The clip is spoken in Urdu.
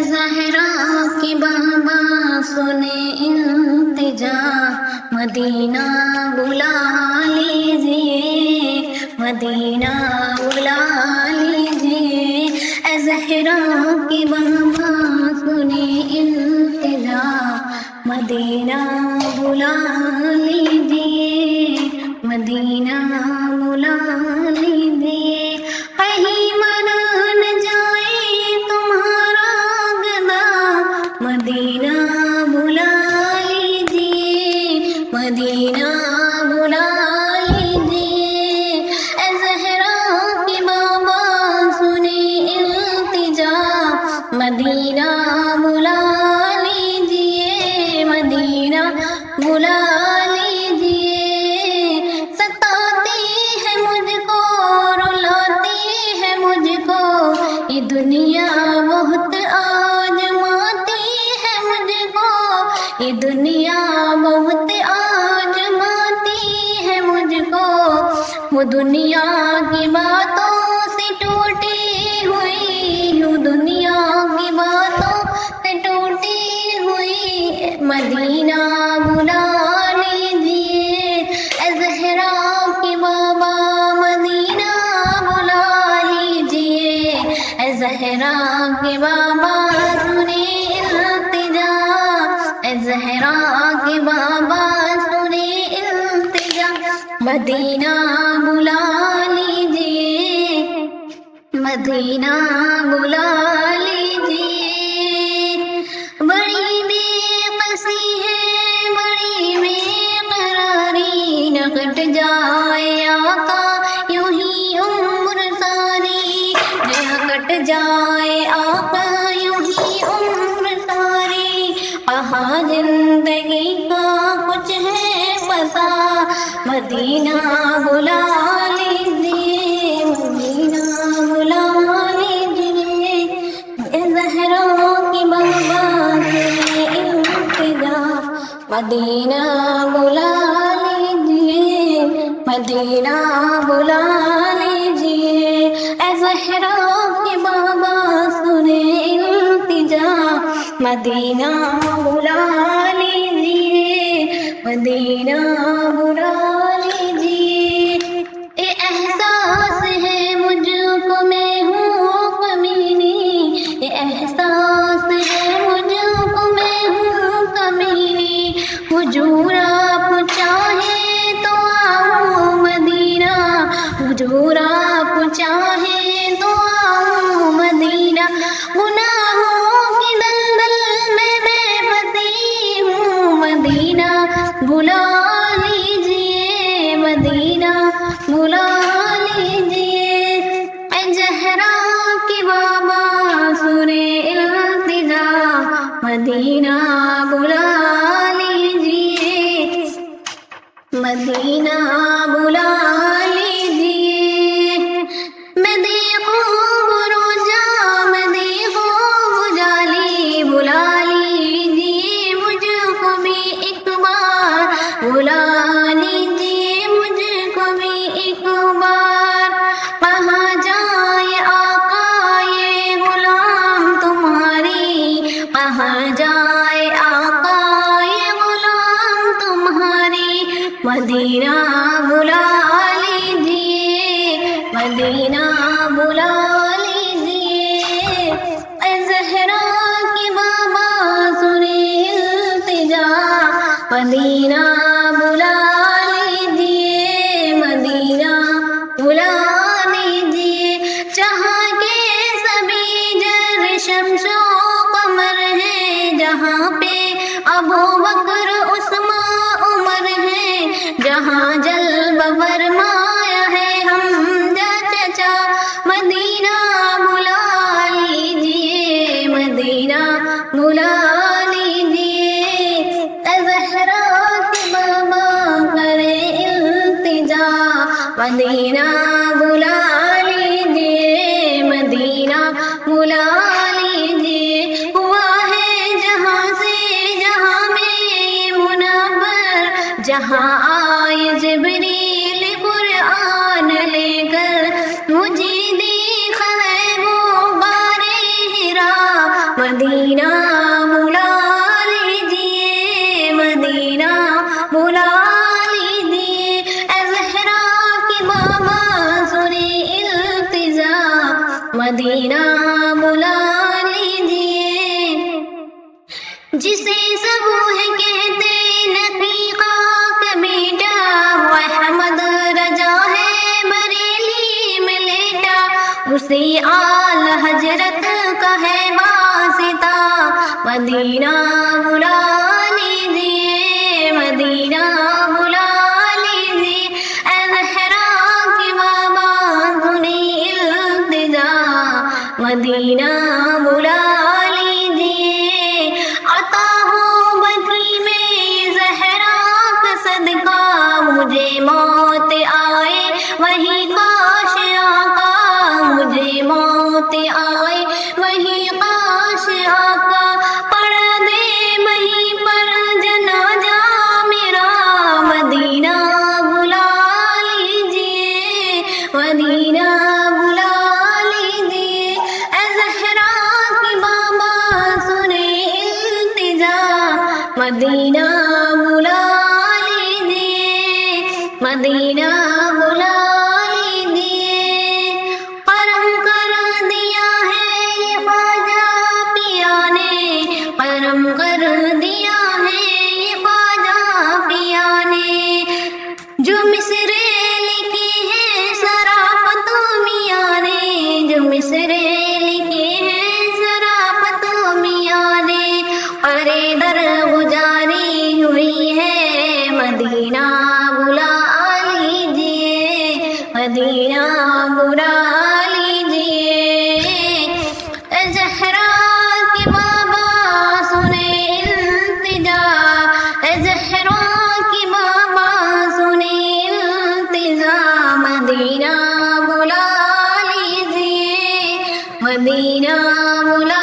زہرا کی بابا سنے التجا، مدینہ بلا لیجیے، مدینہ بلا لیجیے، اے زہرا کی بابا سنے التجا، مدینہ بلا لیجیے، مدینہ بلا لیجیے، کہیں مر نہ جائے تمہارا گدا، مدینہ بلا لیجیے، مدینہ بلا لیجیے، اے زہرا کی بابا سنی التجا، مدینہ بلا لیجیے، مدینہ بلا لیجیے، ستاتی ہے مجھ کو رلاتی ہے مجھ کو یہ دنیا بہت آزماتی ہے مجھ کو، یہ دنیا بہت آزماتی ہے مجھ کو، وہ دنیا کی باتوں سے ٹوٹی ہوئی ہوں، دنیا کی باتوں سے ٹوٹی ہوئی، مدینہ بلا لیجیے، اے زہرا کی بابا مدینہ بلا لیجیے، اے زہرا کے بابا سنے التجا، اے زہرا کے بابا سنے التجا، مدینہ بلا لیجیے، مدینہ بلا لیجیے، بڑی بے قسی ہے بڑی بے قراری، نہ کٹ جائے آقا یوں ہی عمر ساری، نہ کٹ جائے آقا یوں ہی عمر ساری، کہاں زندگی کا کچھ ہے پتا، مدینہ بلا لیجیے، مدینہ بلا لیجیے، اے زہرا کی بابا سنے التجا، مدینہ بلا لیجیے، مدینہ بلا لیجیے، اے زہرا کی بابا سنے التجا، مدینہ بلا لیجیے، مدینہ بلا لیجیے، اے احساس ہے مجھ کو میں ہوں کمینی، اے احساس ہے مجھ کو میں ہوں کمینی، حضور آپ چاہیں تو آؤں مدینہ، حضور آپ چاہیں تو آؤں مدینہ، گناہوں کی دلدل میں پھنسی ہوں، مدینہ بلا لیجیے، مدینہ بلا لیجیے، اے زہرا کی بابا سنے التجا، مدینہ بلا لیجیے، مدینہ بلا لیجیے، میں دیکھوں بروجا میں دیکھوں اجالی، بلا لیجیے مجھ کو بھی ایک بار، بلا لیجیے مجھ کو بھی ایک بار، کہاں جائے آقا یہ غلام تمہاری، کہاں جائے آقا یہ غلام تمہاری، مدینہ بلا لیجیے، مدینہ بلا لیجیے، اے زہرا کی بابا سنے التجا، مدینہ بلا لیجیے، مدینہ بلا لیجیے، جہاں کے سبھی جر شمس و قمر ہے، جہاں پہ ابوبکر عثمان عمر ہے، جہاں جلوہ فرمایا ہے حمزہ چچا، مدینہ بلا لیجیے، مدینہ بلا لیجیے، اے زہرا کے بابا کرے التجا، مدینہ بلا لیجیے، مدینہ بلا لیجیے، ہوا ہے جہاں سے جہاں میں منور، جہاں آئے جبریل قرآن لے کر، مجھے دیکھا ہے وہ غار ہرا، مدینہ بلا لیجیے، مدینہ بلا لیجیے، اے زہرا کی بابا سنیں التجا، مدینہ بلا لیجیے۔ جسے صبوح کہتے نقیقہ کا بیٹا، وہ احمد رجا ہے بریلی میں لیٹا، اسی آل حجرت کا ہے واسطہ، مدینہ بلا لیجیے، مدینہ بلا لیجیے، اے زہرا کی بابا سنیں التجا، مدینہ بلا لیجیے۔ عطا ہو بکی میں زہرا کا صدقہ، مجھے موت آئے وہی کاش آقا، مجھے موت آئے وہی کاش آقا، پڑھ دے وہیں پر جنازہ میرا، مدینہ بلا لیجیے، مدینہ بلا لیجیے، اے زہرا کی بابا سنیں التجا، مدینہ بلا لیجیے، مدینہ بلا لیجیے۔ کرم کر دیا ہے یہ خواجہ پیا نے، کرم کر دیا ہے یہ خواجہ پیا نے، جو مصرے لکھی ہے شرافت میاں نے، جو مصرے لکھی ہے شرافت میاں نے، ارے در گزاری ہوئی ہے، مدینہ بلا لیجیے، مدینہ بلا لیجیے، اے زہرا کی بابا سنیں التجا، اے زہرا کی بابا سنیں التجا، مدینہ بلا لیجیے، مدینہ بلا